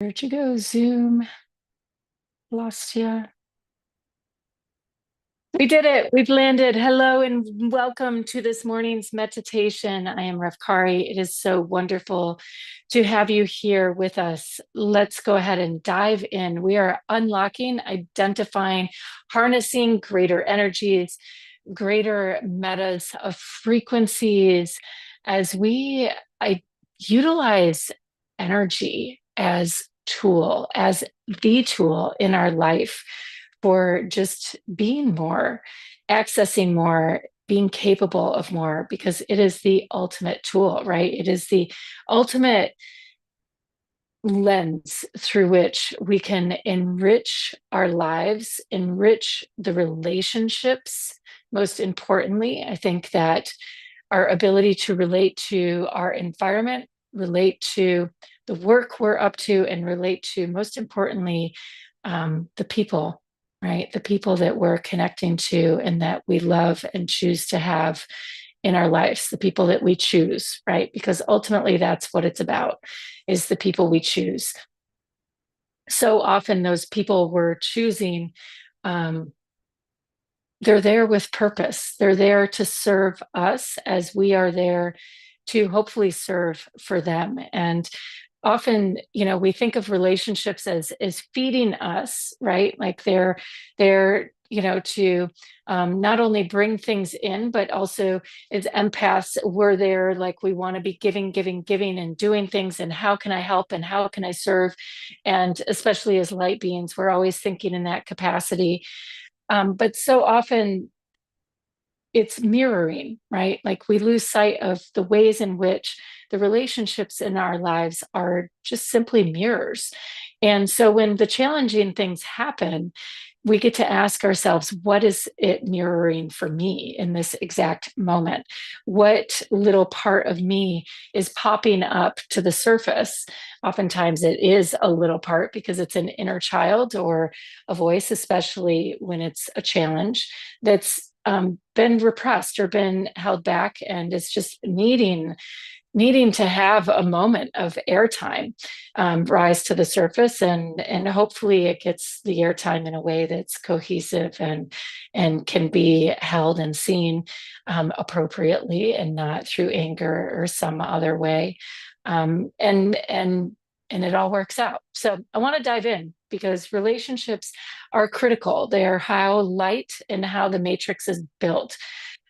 Where'd you go, Zoom? Lost you. We did it. We've landed. Hello and welcome to this morning's meditation. I am Rev Kari. It is so wonderful to have you here with us. Let's go ahead and dive in. We are unlocking, identifying, harnessing greater energies, greater metas of frequencies as we I, utilize energy as tool, as the tool in our life for just being more, accessing more, being capable of more, because it is the ultimate tool, right? It is the ultimate lens through which we can enrich our lives, enrich the relationships. Most importantly, I think that our ability to relate to our environment, relate to the work we're up to, and relate to, most importantly, the people, right? The people that we're connecting to and that we love and choose to have in our lives, the people that we choose, right? Because ultimately that's what it's about, is the people we choose. So often those people we're choosing, um, they're there with purpose. They're there to serve us as we are there to hopefully serve for them. And often, we think of relationships as feeding us, right? Like they're to not only bring things in, but also as empaths, we're there, like we want to be giving, giving, giving, and doing things. And how can I help? And how can I serve? And especially as light beings, we're always thinking in that capacity. But so often it's mirroring, right? Like we lose sight of the ways in which the relationships in our lives are just simply mirrors. And so when the challenging things happen, we get to ask ourselves, what is it mirroring for me in this exact moment? What little part of me is popping up to the surface? Oftentimes it is a little part because it's an inner child or a voice, especially when it's a challenge that's been repressed or been held back and is just needing to have a moment of airtime, rise to the surface, and hopefully it gets the airtime in a way that's cohesive and can be held and seen appropriately and not through anger or some other way. And it all works out. So I want to dive in because relationships are critical. They are how light and how the matrix is built.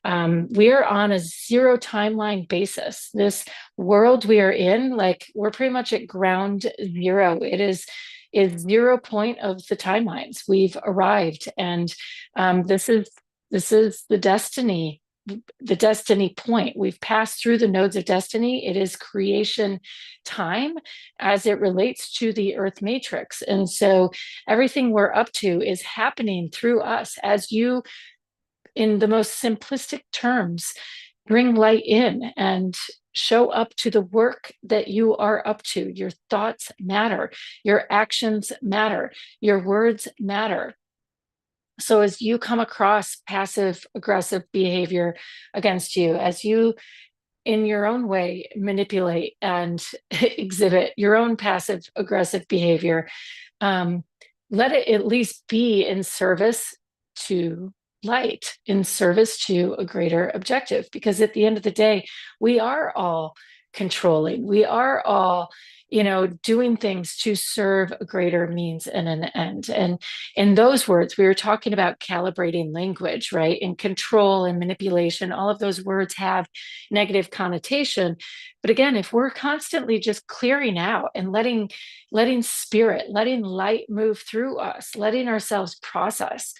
We are on a zero timeline basis. This world we are in, like we're pretty much at ground zero. It is 0 point of the timelines. We've arrived, and this is the destiny point. We've passed through the nodes of destiny. It is creation time as it relates to the earth matrix. And so everything we're up to is happening through us as you, in the most simplistic terms, bring light in and show up to the work that you are up to. Your thoughts matter, your actions matter, your words matter. So as you come across passive aggressive behavior against you, as you in your own way manipulate and exhibit your own passive aggressive behavior, um, let it at least be in service to light, in service to a greater objective. Because at the end of the day, we are all controlling. We are all, doing things to serve a greater means and an end. And in those words, we were talking about calibrating language, right? And control and manipulation, all of those words have negative connotation. But again, if we're constantly just clearing out and letting spirit, letting light move through us, letting ourselves process,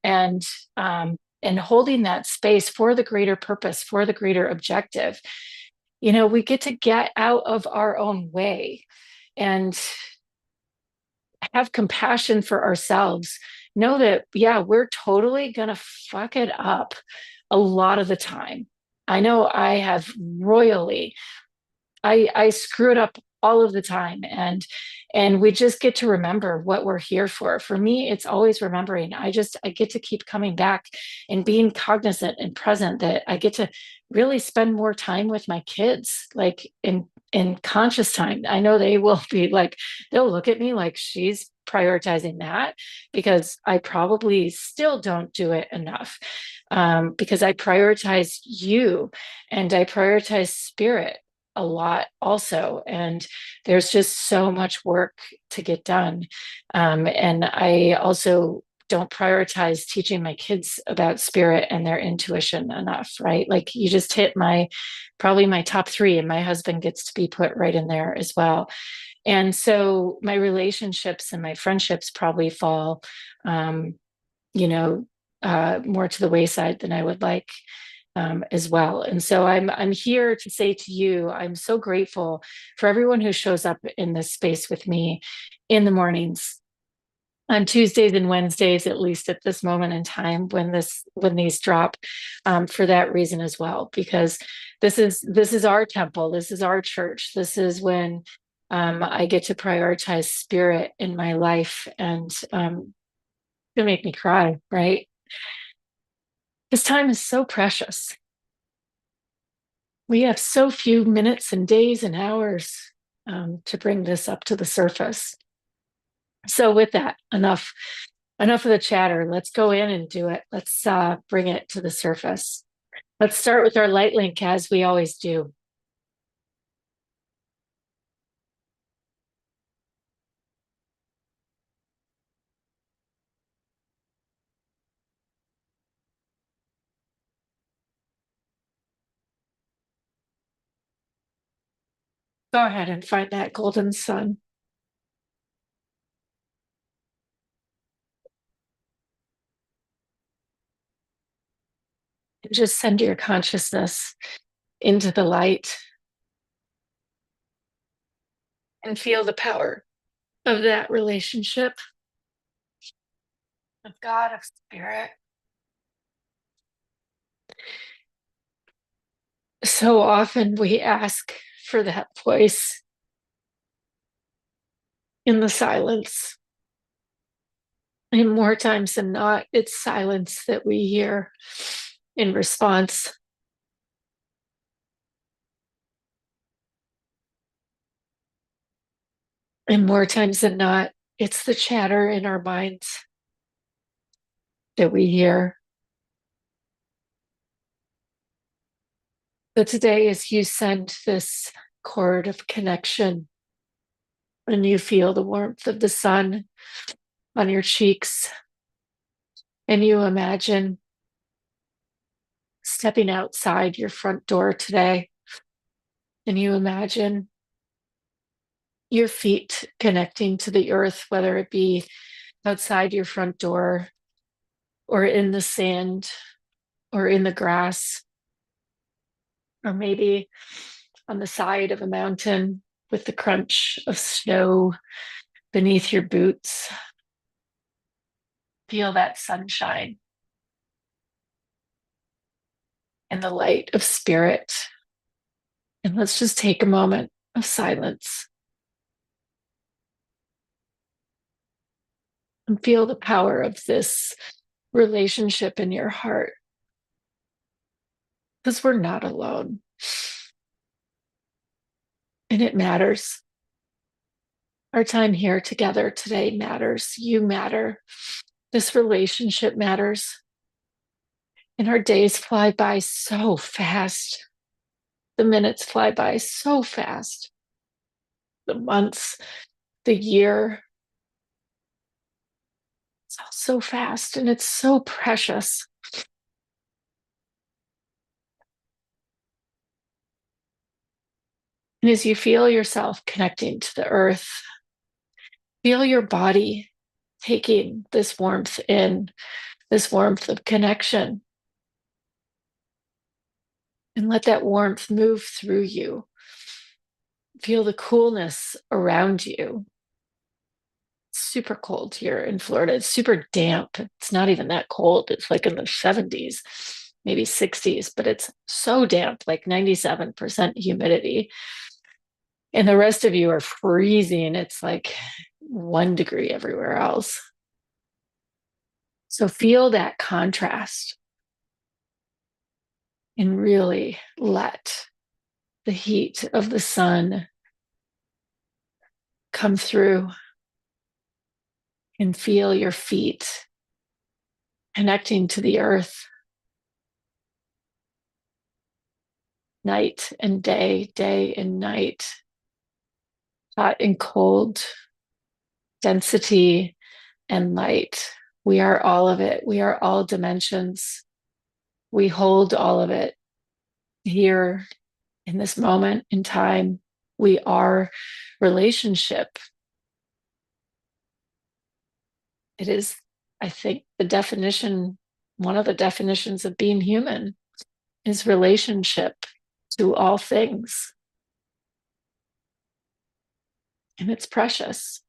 and and holding that space for the greater purpose, for the greater objective, we get to get out of our own way and have compassion for ourselves. Know that, yeah, we're totally gonna fuck it up a lot of the time. I know I have royally. I screw it up all of the time, and we just get to remember what we're here for. For me, it's always remembering. I get to keep coming back and being cognizant and present that I get to really spend more time with my kids, like in conscious time. I know they will be like, they'll look at me like she's prioritizing that, because I probably still don't do it enough, because I prioritize you and I prioritize spirit a lot also. And there's just so much work to get done. And I also don't prioritize teaching my kids about spirit and their intuition enough, right? Like you just hit my probably my top three, and my husband gets to be put right in there as well. And so my relationships and my friendships probably fall, um, you know, more to the wayside than I would like, as well. And so I'm here to say to you, I'm so grateful for everyone who shows up in this space with me in the mornings, on Tuesdays and Wednesdays, at least at this moment in time when these drop, for that reason as well, because this is our temple, this is our church, this is when I get to prioritize spirit in my life, and it'll make me cry, right? This time is so precious. We have so few minutes and days and hours, to bring this up to the surface. So with that, enough of the chatter. Let's go in and do it. Let's bring it to the surface. Let's start with our light link, as we always do. Go ahead and find that golden sun. And just send your consciousness into the light and feel the power of that relationship of God, of spirit. So often we ask for that voice in the silence. And more times than not, it's silence that we hear in response. And more times than not, it's the chatter in our minds that we hear. But today, as you send this cord of connection and you feel the warmth of the sun on your cheeks, and you imagine stepping outside your front door today, and you imagine your feet connecting to the earth, whether it be outside your front door or in the sand or in the grass, or maybe on the side of a mountain with the crunch of snow beneath your boots. Feel that sunshine and the light of spirit. And let's just take a moment of silence and feel the power of this relationship in your heart, because we're not alone. And it matters. Our time here together today matters. You matter. This relationship matters. And our days fly by so fast. The minutes fly by so fast. The months, the year, it's all so fast, and it's so precious. And as you feel yourself connecting to the earth, feel your body taking this warmth in, this warmth of connection. And let that warmth move through you. Feel the coolness around you. It's super cold here in Florida. It's super damp. It's not even that cold. It's like in the 70s, maybe 60s, but it's so damp, like 97% humidity. And the rest of you are freezing. It's like 1 degree everywhere else. So feel that contrast and really let the heat of the sun come through and feel your feet connecting to the earth night and day, day and night, hot and cold, density and light. We are all of it. We are all dimensions. We hold all of it here in this moment in time. We are relationship. It is, I think, the definition, one of the definitions of being human is relationship to all things. And it's precious.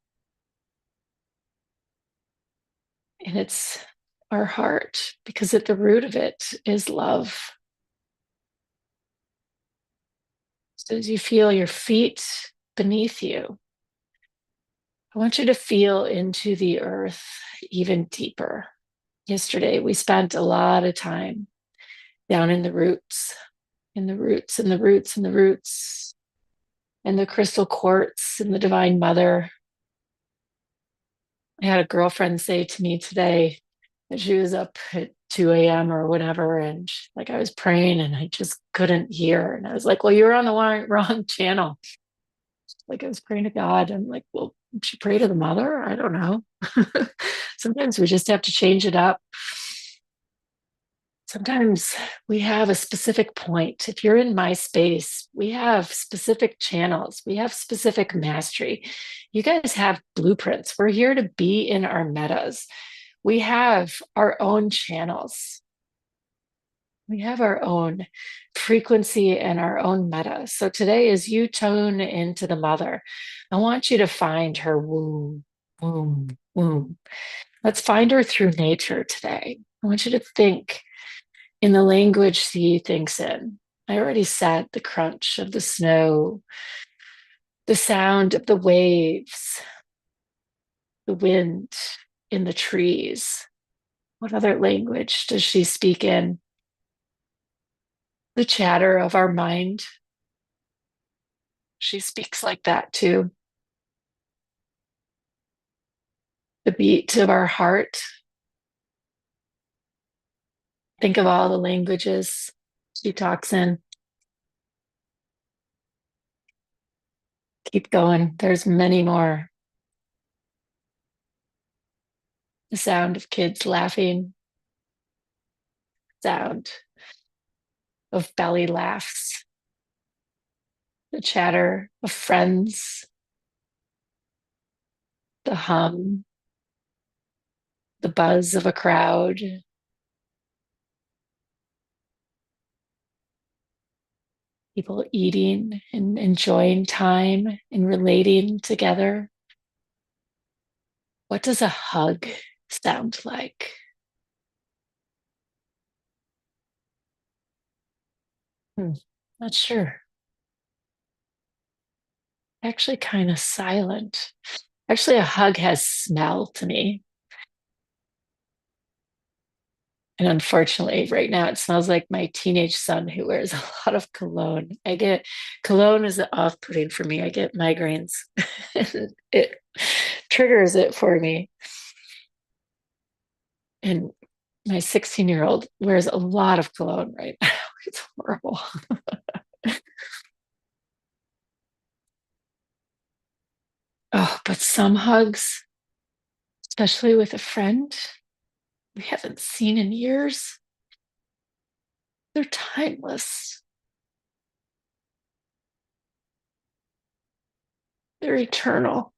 And it's our heart, because at the root of it is love. So as you feel your feet beneath you, I want you to feel into the earth even deeper. Yesterday, we spent a lot of time down in the roots, in the roots, and the roots, and the roots, and the crystal quartz, and the Divine Mother. I had a girlfriend say to me today that she was up at 2 a.m. or whatever, and like I was praying and I just couldn't hear. And I was like, well, you were on the wrong channel. Like I was praying to God. I'm like, well, did she pray to the mother? I don't know. Sometimes we just have to change it up. Sometimes we have a specific point. If you're in my space, we have specific channels, we have specific mastery. You guys have blueprints. We're here to be in our metas. We have our own channels. We have our own frequency and our own meta. So today, as you tune into the mother, I want you to find her womb, womb, womb. Let's find her through nature today. I want you to think in the language she thinks in. I already said the crunch of the snow, the sound of the waves, the wind in the trees. What other language does she speak in? The chatter of our mind. She speaks like that too. The beat of our heart. Think of all the languages she talks in. Keep going. There's many more. The sound of kids laughing, sound of belly laughs, the chatter of friends, the hum, the buzz of a crowd, people eating and enjoying time and relating together. What does a hug sound like? Not sure. Actually, kind of silent. Actually, a hug has smell to me. And unfortunately, right now it smells like my teenage son who wears a lot of cologne. I get cologne is off putting for me. I get migraines. It triggers it for me. And my 16-year-old wears a lot of cologne right now. It's horrible. Oh, but some hugs, especially with a friend we haven't seen in years, they're timeless. They're eternal.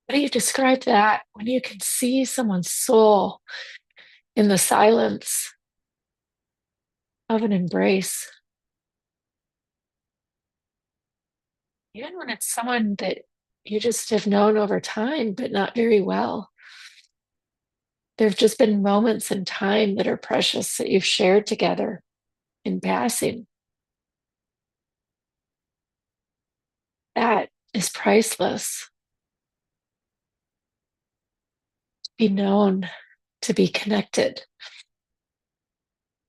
How do you describe that when you can see someone's soul in the silence of an embrace? Even when it's someone that you just have known over time, but not very well. There have just been moments in time that are precious that you've shared together in passing. That is priceless. be known, to be connected.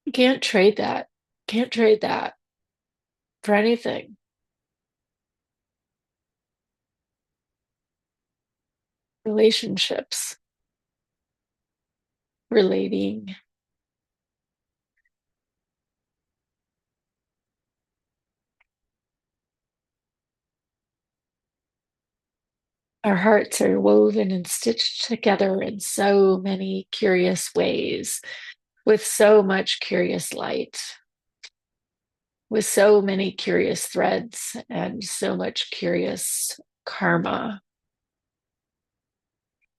You can't trade that. Can't trade that for anything. Relationships, relating. Our hearts are woven and stitched together in so many curious ways, with so much curious light, with so many curious threads, and so much curious karma.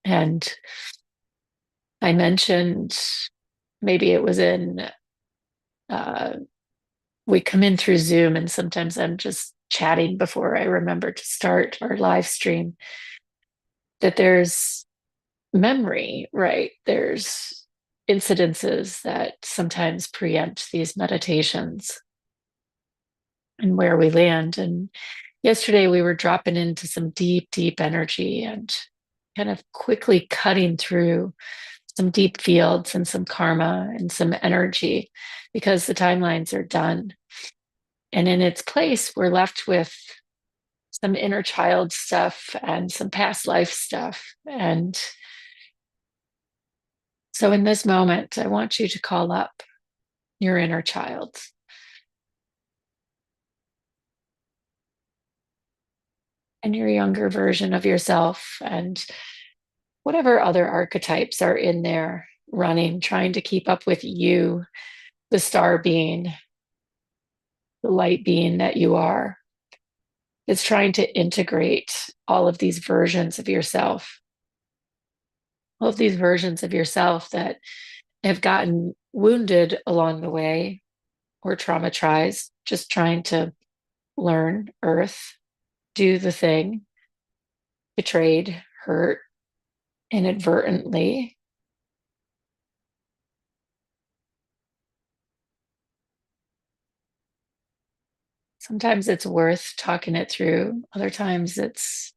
And I mentioned, maybe it was in, uh, we come in through Zoom, and sometimes I'm just chatting before I remember to start our live stream, that there's memory, right? There's incidences that sometimes preempt these meditations and where we land. And yesterday we were dropping into some deep, deep energy and kind of quickly cutting through some deep fields and some karma and some energy, because the timelines are done. And in its place, we're left with some inner child stuff and some past life stuff. And so in this moment, I want you to call up your inner child and your younger version of yourself, and whatever other archetypes are in there running, trying to keep up with you, the star being, the light being that you are. It's trying to integrate all of these versions of yourself, all of these versions of yourself that have gotten wounded along the way or traumatized, just trying to learn earth, do the thing, betrayed, hurt inadvertently. Sometimes it's worth talking it through. Other times it's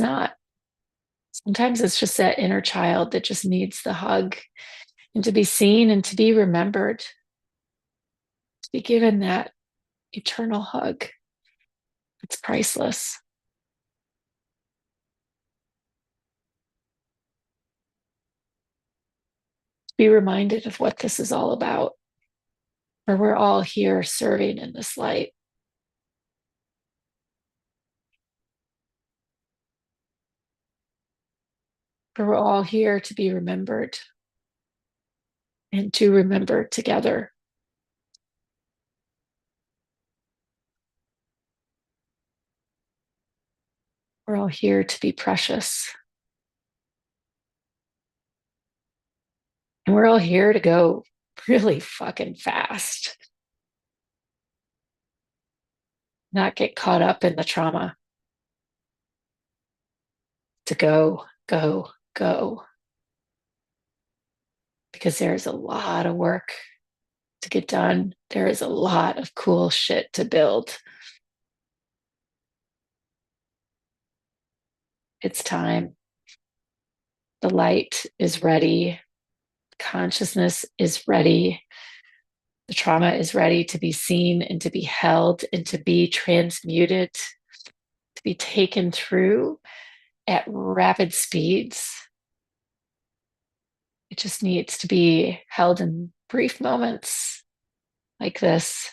not. Sometimes it's just that inner child that just needs the hug and to be seen and to be remembered, to be given that eternal hug. It's priceless. Be reminded of what this is all about. For we're all here serving in this light. For we're all here to be remembered and to remember together. We're all here to be precious. And we're all here to go really fucking fast, not get caught up in the trauma, to go, go, go. Because there's a lot of work to get done. There is a lot of cool shit to build. It's time. The light is ready. Consciousness is ready. The trauma is ready to be seen and to be held and to be transmuted, to be taken through at rapid speeds. It just needs to be held in brief moments like this,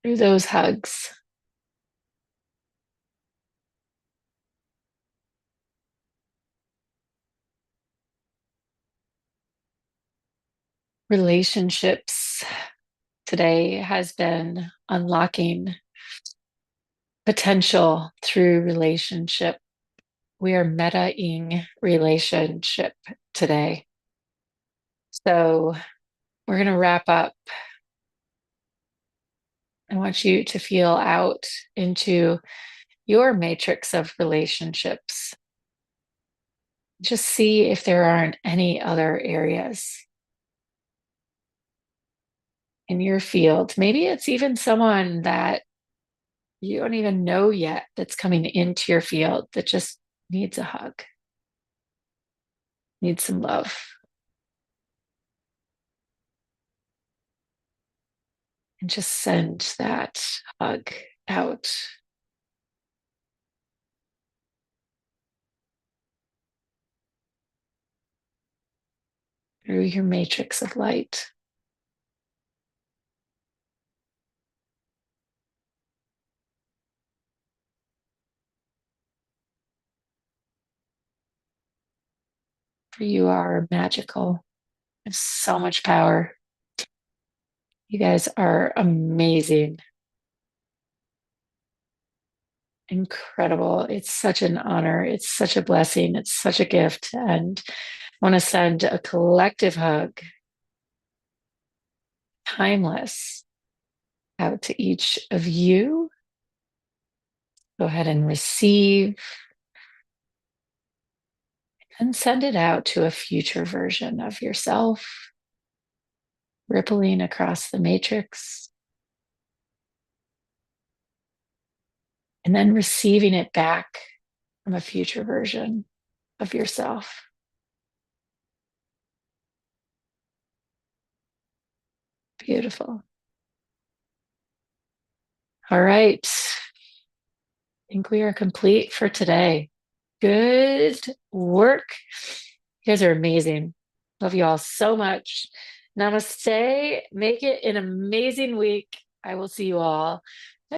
through those hugs. Relationships today has been unlocking potential through relationship. We are meta-ing relationship today. So we're going to wrap up. I want you to feel out into your matrix of relationships. Just see if there aren't any other areas in your field. Maybe it's even someone that you don't even know yet that's coming into your field that just needs a hug, needs some love. And just send that hug out. Through your matrix of light. For you are magical. There's so much power. You guys are amazing. Incredible. It's such an honor. It's such a blessing. It's such a gift. And I want to send a collective hug, timeless, out to each of you. Go ahead and receive and send it out to a future version of yourself, rippling across the matrix, and then receiving it back from a future version of yourself. Beautiful. All right. I think we are complete for today. Good work. You guys are amazing. Love you all so much. Namaste. Make it an amazing week. I will see you all